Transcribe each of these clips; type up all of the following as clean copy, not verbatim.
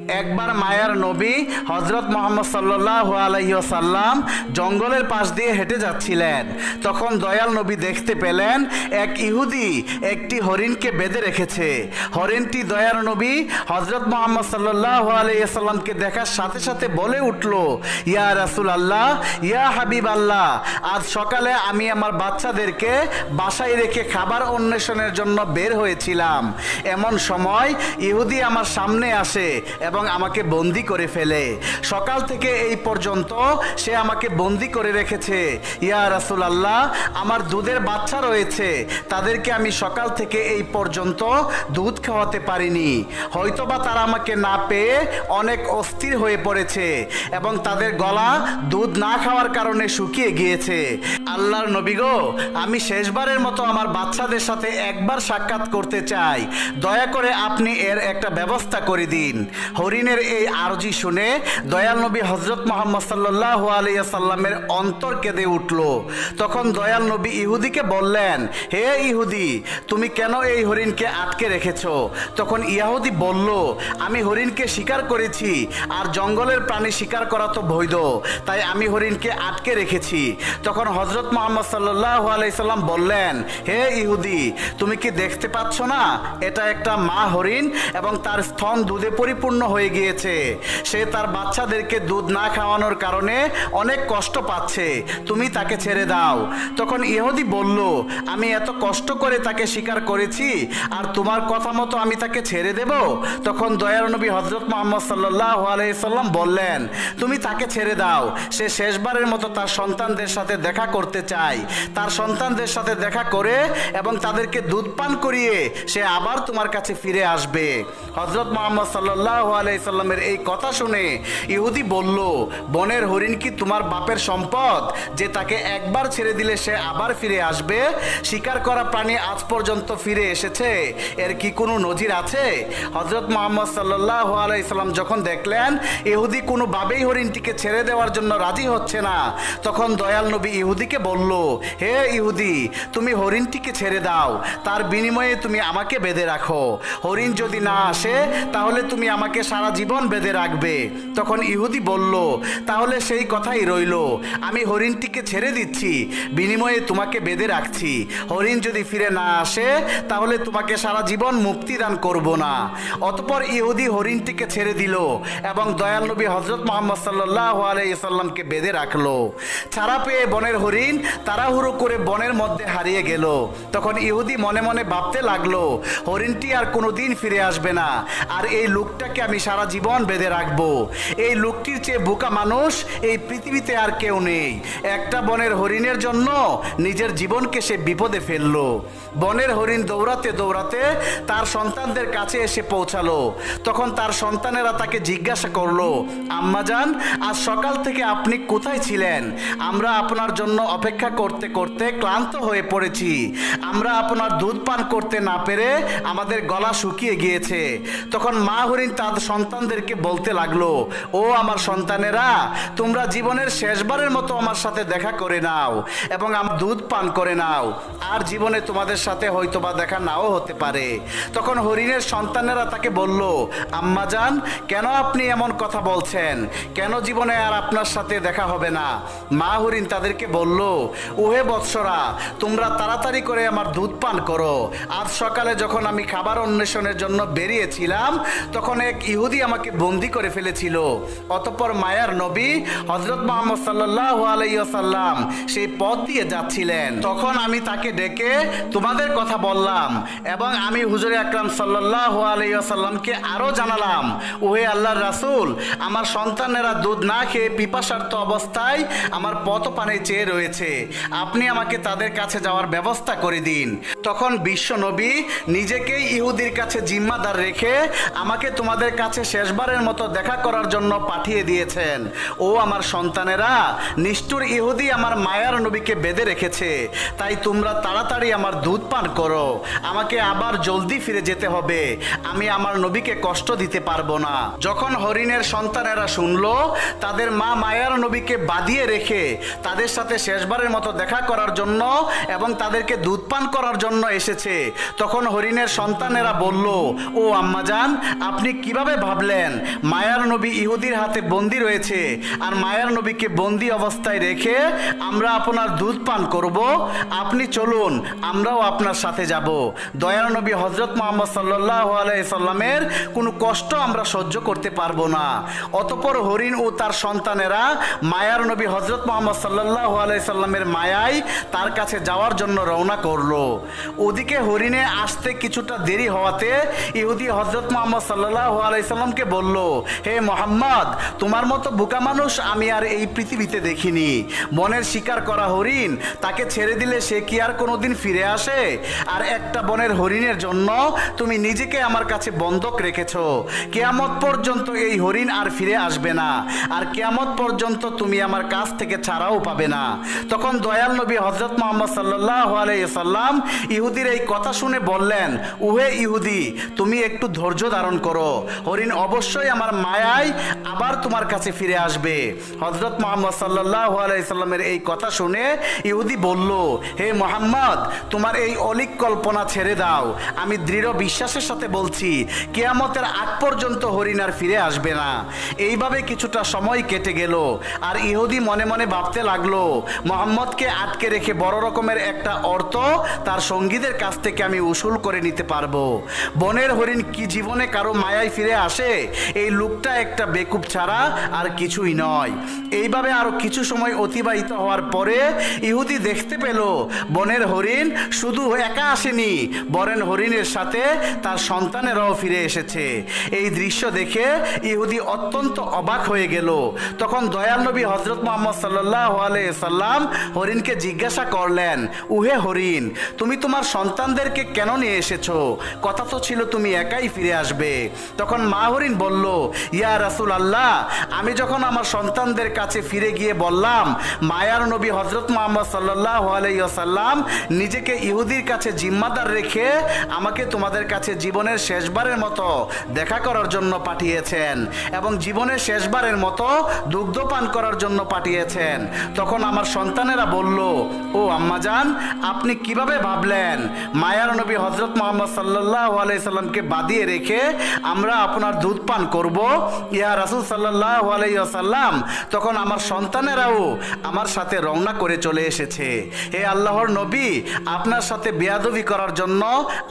একবার মায়ার নবী হযরত মুহাম্মদ সাল্লাল্লাহু আলাইহি ওয়াসাল্লাম জঙ্গলের পাশ দিয়ে হেঁটে যাচ্ছিলেন। তখন দয়াল নবী দেখতে পেলেন এক ইহুদি একটি হরিণকে বেঁধে রেখেছে। হরিণটি দয়াল নবী হযরত মুহাম্মদ সাল্লাল্লাহু আলাইহি ওয়াসাল্লামকে দেখার সাথে সাথে বলে উঠল, ইয়া রাসূলুল্লাহ, ইয়া হাবিবাল্লাহ, আজ সকালে আমি আমার বাচ্চাদেরকে বাসায় রেখে খাবার অন্বেষণের জন্য বের হয়েছিলাম। এমন সময় ইহুদি আমার সামনে আসে এবং আমাকে বন্দি করে ফেলে। সকাল থেকে এই পর্যন্ত সে আমাকে বন্দি করে রেখেছে। ইয়া রাসূলুল্লাহ, আমার দুধের বাচ্চা রয়েছে, তাদেরকে আমি সকাল থেকে এই পর্যন্ত দুধ খাওয়াতে পারিনি। হয়তোবা তারা আমাকে না পেয়ে অনেক অস্থির হয়ে পড়েছে এবং তাদের গলা দুধ না খাওয়ার কারণে শুকিয়ে গিয়েছে। আল্লাহর নবী গো, আমি শেষবারের মতো আমার বাচ্চাদের সাথে একবার সাক্ষাৎ করতে চাই, দয়া করে আপনি এর একটা ব্যবস্থা করে দিন। হরিণের এই আরজি শুনে দয়াল নবী হযরত মুহাম্মদ সাল্লাল্লাহু আলাইহি ওয়াসাল্লামের অন্তর কেঁদে উঠল। তখন দয়াল নবী ইহুদিকে বললেন, হে ইহুদি, তুমি কেন এই হরিণকে আটকে রেখেছো? তখন ইহুদি বলল, আমি হরিণকে শিকার করেছি, আর জঙ্গলের প্রাণী শিকার করা তো বৈধ, তাই আমি হরিণকে আটকে রেখেছি। তখন হযরত মুহাম্মদ সাল্লাল্লাহু আলাইহি সাল্লাম বললেন, হে ইহুদি, তুমি কি দেখতে পাচ্ছ না এটা একটা মা হরিণ এবং তার স্তন দুধে পরিপূর্ণ হয়ে গিয়েছে। সে তার বাচ্চাদেরকে দুধ না খাওয়ানোর কারণে অনেক কষ্ট পাচ্ছে, তুমি তাকে ছেড়ে দাও। তখন ইহুদি বলল, আমি এত কষ্ট করে তাকে শিকার করেছি, আর তোমার কথা মতো আমি তাকে ছেড়ে দেব? তখন দয়ার নবী হযরত মুহাম্মদ সাল্লাল্লাহু আলাইহি সাল্লাম বললেন, তুমি তাকে ছেড়ে দাও, সে শেষবারের মতো তার সন্তানদের সাথে দেখা করতে চায়। তার সন্তানদের সাথে দেখা করে এবং তাদেরকে দুধ পান করিয়ে সে আবার তোমার কাছে ফিরে আসবে। হযরত মুহাম্মদ সাল্লাল্লাহু আলাইহি সাল্লামের এই কথা শুনে ইহুদি বলল, বনের হরিণ কি তোমার বাপের সম্পদ যে তাকে একবার ছেড়ে দিলে সে আবার ফিরে আসবে? শিকার করা প্রাণী আজ পর্যন্ত ফিরে এসেছে, এর কি কোনো নজির আছে? হযরত মুহাম্মদ সাল্লাল্লাহু আলাইহি সাল্লাম যখন দেখলেন ইহুদি কোনোভাবেই হরিণটিকে ছেড়ে দেওয়ার জন্য রাজি হচ্ছে না, তখন দয়াল নবী ইহুদিকে বলল, হে ইহুদি, তুমি হরিণটিকে ছেড়ে দাও, তার বিনিময়ে তুমি আমাকে বেঁধে রাখো। হরিণ যদি না আসে তাহলে তুমি আমাকে সারা জীবন বেঁধে রাখবে। তখন ইহুদি বলল, তাহলে সেই কথাই রইল, আমি হরিণটিকে ছেড়ে দিচ্ছি, বিনিময়ে তোমাকে বেঁধে রাখছি। হরিণ যদি ফিরে না আসে তাহলে তোমাকে সারা জীবন মুক্তি দান করব না। অতঃপর ইহুদি হরিণটিকে ছেড়ে দিল এবং দয়াল নবী হযরত মুহাম্মদ সাল্লাল্লাহু আলাইহি সাল্লামকে বেঁধে রাখলো। ছাড়া পেয়ে বনের হরিণ তাড়াহুড়ো করে বনের মধ্যে হারিয়ে গেল। তখন ইহুদি মনে মনে ভাবতে লাগলো, হরিণটি আর কোনোদিন ফিরে আসবে না, আর এই লোকটাকে আমি সারা জীবন বেঁধে রাখবো। এই লোকটির চেয়ে বোকা মানুষ এই পৃথিবীতে আর কেউ নেই। একটা বনের হরিণের জন্য নিজের জীবনকে সে বিপদে ফেললো। বনের হরিণ দৌড়াতে দৌড়াতে তার সন্তানদের কাছে এসে পৌঁছালো। তখন তার সন্তানেরা তাকে জিজ্ঞাসা করলো, আম্মাজান, আজ সকাল থেকে আপনি কোথায় ছিলেন? আমরা আপনার জন্য অপেক্ষা করতে করতে ক্লান্ত হয়ে পড়েছি। আমরা আপনার দুধ পান করতে না পেরে আমাদের গলা শুকিয়ে গিয়েছে। তখন মা হরিণ তার সন্তানদেরকে বলতে লাগলো, ও আমার সন্তানেরা, তোমরা জীবনের শেষবারের মতো আমার সাথে দেখা করে নাও এবং আমার দুধ পান করে নাও, আর জীবনে তোমাদের সাথে হয়তোবা দেখা নাও হতে পারে। তখন হরিণের সন্তানেরা তাকে বলল, আম্মাজান, কেন আপনি এমন কথা বলছেন? কেন জীবনে আর আপনার সাথে দেখা হবে না? মা হরিণ তাদেরকে বলল, ওহে বৎসরা, তোমরা তাড়াতাড়ি করে আমার দুধ পান করো। আজ সকালে যখন আমি খাবার অন্বেষণের জন্য বেরিয়েছিলাম তখন এক ইহুদি আমাকে বন্দি করে ফেলেছিল। অতঃপর মায়ার নবী হযরত মুহাম্মদ সাল্লাল্লাহু আলাইহি ওয়াসাল্লাম সেই পথ দিয়ে যাচ্ছিলেন। তখন আমি তাকে ডেকে তোমাদের কথা বললাম এবং আমি হুজুর আকরাম সাল্লাল্লাহু আলাইহি ওয়াসাল্লামকে আরো জানালাম, ওহে আল্লাহর রাসূল, আমার সন্তানেরা দুধ না খেয়ে পিপাসার্ত অবস্থায় আমার পথ পানে চেয়ে রয়েছে, আপনি আমাকে তাদের কাছে যাওয়ার ব্যবস্থা করে দিন। তখন বিশ্ব নবী নিজেকেই ইহুদির কাছে জিম্মাদার রেখে আমাকে তোমাদের কাছে শেষবারের মতো দেখা করার জন্য পাঠিয়ে দিয়েছেন। ও আমার সন্তানেরা, নিষ্ঠুর ইহুদি আমার মায়ার নবীকে বেঁধে রেখেছে, তাই তোমরা তাড়াতাড়ি আমার দুধ পান করো, আমাকে আবার জলদি ফিরে যেতে হবে, আমি আমার নবীকে কষ্ট দিতে পারবো না। যখন হরিণের সন্তানেরা শুনলো তাদের মা মায়ার নবীকে বাঁধিয়ে রেখে তাদের সাথে শেষবারের মতো দেখা করার জন্য এবং তাদেরকে দুধ পান করার জন্য এসেছে, তখন হরিণের সন্তানেরা বলল, ও আম্মাজান, আপনি কিভাবে ভাবলেন মায়ার নবী ইহুদির হাতে বন্দী রয়েছে আর মায়ার নবীকে বন্দী অবস্থায় রেখে আমরা আপনার দুধ পান করব? আপনি চলুন, আমরাও আপনার সাথে যাব। দয়ার নবী হযরত মুহাম্মদ সাল্লাল্লাহু আলাইহি সাল্লামের কোনো কষ্ট আমরা সহ্য করতে পারবো না। অতঃপর হরিণ ও তার সন্তানেরা মায়ার নবী হযরত মুহাম্মদ সাল্লাল্লাহু আলাইহি সাল্লামের মায়ায় তার কাছে যাওয়ার জন্য রওনা করলো। ওদিকে হরিণে আসতে কিছুটা দেরি হওয়াতে ইহুদি হযরত মুহাম্মদ সাল্লাল্লাহু আলাইহি সাল্লামকে বলল, হে মুহাম্মদ, তোমার মতো বোকা মানুষ আমি আর এই পৃথিবীতে দেখিনি। বনের শিকার করা হরিণ, তাকে ছেড়ে দিলে সে কি আর কোনোদিন ফিরে আসে? আর একটা বনের হরিণের জন্য তুমি নিজেকে আমার কাছে বন্ধক রেখেছো। কিয়ামত পর্যন্ত এই হরিণ আর ফিরে আসবে না, আর কিয়ামত পর্যন্ত তুমি আমার কাছ থেকে ছাড়াও পাবে না। তখন দয়াল নবী হযরত মুহাম্মদ সাল্লাল্লাহু আলাইহি সাল্লাম ইহুদির এই কথা শুনে বললেন, উহে ইহুদি, তুমি একটু ধৈর্য ধারণ করো, হরিণ অবশ্যই আমার মায়ায় আবার তোমার কাছে ফিরে আসবে। হযরত মুহাম্মদ সাল্লাল্লাহু আলাইহি সাল্লামের এই কথা শুনে ইহুদি বলল, হে মুহাম্মদ, তোমার এই অলিক কল্পনা ছেড়ে দাও। আমি দৃঢ় বিশ্বাসের সাথে বলছি কিয়ামতের আগ পর্যন্ত হরিণ আর ফিরে আসবে না। এইভাবে কিছুটা সময় কেটে গেল আর ইহুদি মনে মনে ভাবতে লাগলো, মুহাম্মদকে আটকে রেখে বড় রকমের একটা অর্থ তার সঙ্গীদের কাছ থেকে আমি উসুল করে নিতে পারবো। বনের হরিণ কি জীবনে কারো মায়ায় ফিরে আসে? এই লোকটা একটা বেকুব ছাড়া আর কিছুই নয়। এইভাবে আরো কিছু সময় অতিবাহিত হওয়ার পরে ইহুদি দেখতে পেল বনের হরিণ শুধু একা আসেনি, বনের হরিণের সাথে তার সন্তানেরাও ফিরে এসেছে। এই দৃশ্য দেখে ইহুদি অত্যন্ত অবাক হয়ে গেল। তখন দয়াল নবী হযরত মুহাম্মদ সাল্লাল্লাহু আলাইহি সাল্লাম হরিণকে জিজ্ঞাসা করলেন, উহে হরিণ, তুমি তোমার সন্তানদেরকে কেন নিয়ে এসেছো? কথা তো ছিল তুমি একাই ফিরে আসবে। তখন মা হরিণ বলল, ইয়া রাসূলুল্লাহ, আমি যখন আমার সন্তানদের কাছে ফিরে গিয়ে বললাম মায়ার নবী হযরত মুহাম্মদ সাল্লাল্লাহু আলাইহি ওয়াসাল্লাম নিজেকে ইহুদির কাছে জিম্মাদার রেখে আমাকে তোমাদের কাছে জীবনের শেষবারের মতো দেখা করার জন্য পাঠিয়েছেন এবং জীবনের শেষবারের মতো দুগ্ধ পান করার জন্য পাঠিয়েছেন, তখন আমার সন্তানেরা বলল, ও আম্মাজান, আপনি কিভাবে ভাবলেন মায়ার নবী হযরত মুহাম্মদ সাল্লাল্লাহু আলাইহি সাল্লামকে বাঁধিয়ে রেখে আমরা আপনার দুধ পান করব? ইয়া রাসূল সাল্লাল্লাহু আলাইহি ওয়াসাল্লাম, তখন আমার সন্তানেরাও আমার সাথে রওনা করে চলে এসেছে। হে আল্লাহর নবী, আপনার সাথে বেয়াদবি করার জন্য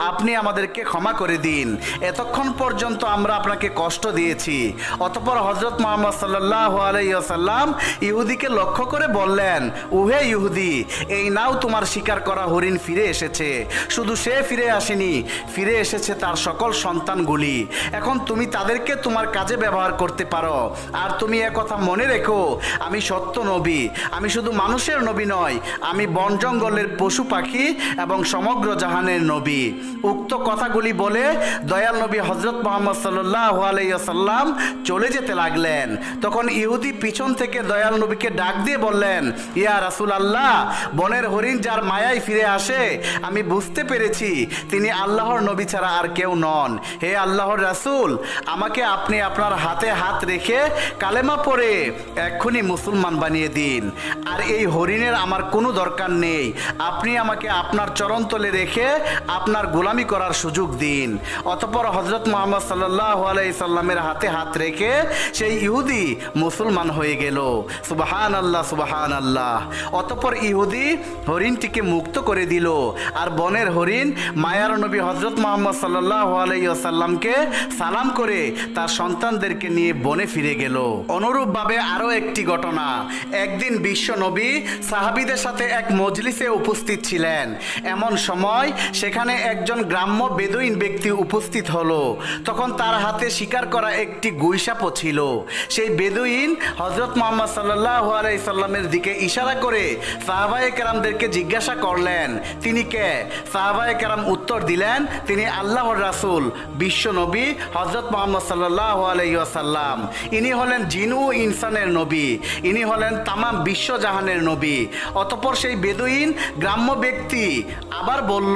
আপনি আমাদেরকে ক্ষমা করে দিন। এতক্ষণ পর্যন্ত আমরা আপনাকে কষ্ট দিয়েছি। অতঃপর হযরত মুহাম্মদ সাল্লাল্লাহু আলাইহি ওয়াসাল্লাম ইহুদিকে লক্ষ্য করে বললেন, উহে ইহুদি, এই নাও তোমার শিকার করা হরিণ ফিরে এসেছে। শুধু সে ফিরে আসেনি, ফিরে এসেছে তার সকল সন্তানগুলি। এখন তুমি তাদেরকে তোমার কাজে ব্যবহার করতে পারো। আর তুমি একথা মনে রেখো, আমি সত্য নবী, আমি শুধু মানুষের নবী নয়, আমি বন জঙ্গলের পশু পাখি এবং সমগ্র জাহানের নবী। উক্ত কথাগুলি বলে দয়াল নবী হযরত মুহাম্মদ সাল্লাল্লাহু আলাইহি ওয়াসাল্লাম চলে যেতে লাগলেন। তখন ইহুদি পিছন থেকে দয়াল নবীকে ডাক দিয়ে বললেন, ইয়া রাসূলুল্লাহ, বনের হরিণ যার মায়ায় ফিরে আসে আমি বুঝতে পেরেছি তিনি আল্লাহর নবী ছাড়া আর কেউ নন। হে আল্লাহর রাসূল, আমাকে আপনি আপনার হাতে হাত রেখে কালেমা পড়ে এক্ষুনি মুসলমান বানিয়ে দিন। আর এই হরিণের আমার কোনো দরকার নেই, আপনি আমাকে আপনার চরণতলে রেখে আপনার গোলামি করার সুযোগ দিন। অতঃপর হযরত মুহাম্মদ সাল্লাল্লাহু আলাইহি সাল্লামের হাতে হাত রেখে সেই ইহুদি মুসলমান হয়ে গেল। সুবহানাল্লাহ, সুবহানাল্লাহ। অতঃপর ইহুদি হরিণটিকে মুক্ত করে দিল আর বনের হরিণ মায়ার নবী হযরত মুহাম্মদ সাল্লাল্লাহু আলাইহি ওয়াসাল্লামকে সালাম করে তার সন্তানদেরকে নিয়ে বনে ফিরে গেল। অনুরূপভাবে আরও একটি ঘটনা, একদিন বিশ্ব নবী সাহাবীদের সাথে এক মজলিসে উপস্থিত ছিলেন। এমন সময় সেখানে একজন গ্রাম্য বেদুইন ব্যক্তি উপস্থিত হলো। তখন তার হাতে শিকার করা একটি গুইসাপও ছিল। সেই বেদুইন হযরত মুহাম্মদ সাল্লাল্লাহু আলাইহি সাল্লামের দিকে ইশারা করে সাহাবায়ে কেরামদেরকে জিজ্ঞাসা করলেন, তিনি কে? সাহাবায়ে কেরাম উত্তর দিলেন, তিনি আল্লাহর রাসূল বিশ্ব নবী হযরত মুহাম্মদ সাল্লাল্লাহু আলাইহি ওয়াসাল্লাম। ইনি হলেন জিন ও ইনসানের নবী, ইনি হলেন তামাম বিশ্বজাহানের নবী। অতঃপর সেই বেদুইন গ্রাম্য ব্যক্তি আবার বলল,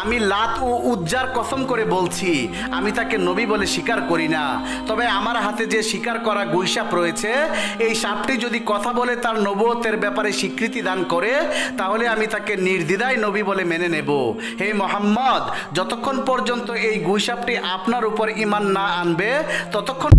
আমি লাত ও উজ্জার কসম করে বলছি, আমি তাকে নবী বলে স্বীকার করি না। তবে আমার হাতে যে স্বীকার করা গুইসাপ রয়েছে, এই সাপটি যদি কথা বলে তার নবুয়তের ব্যাপারে স্বীকৃতি দান করে, তাহলে আমি তাকে নির্দ্বিধায় নবী বলে মেনে নেব। হে মোহাম্মদ, যতক্ষণ পর্যন্ত এই গুইসাপটি আপনার উপর ঈমান না আনবে, ততক্ষণ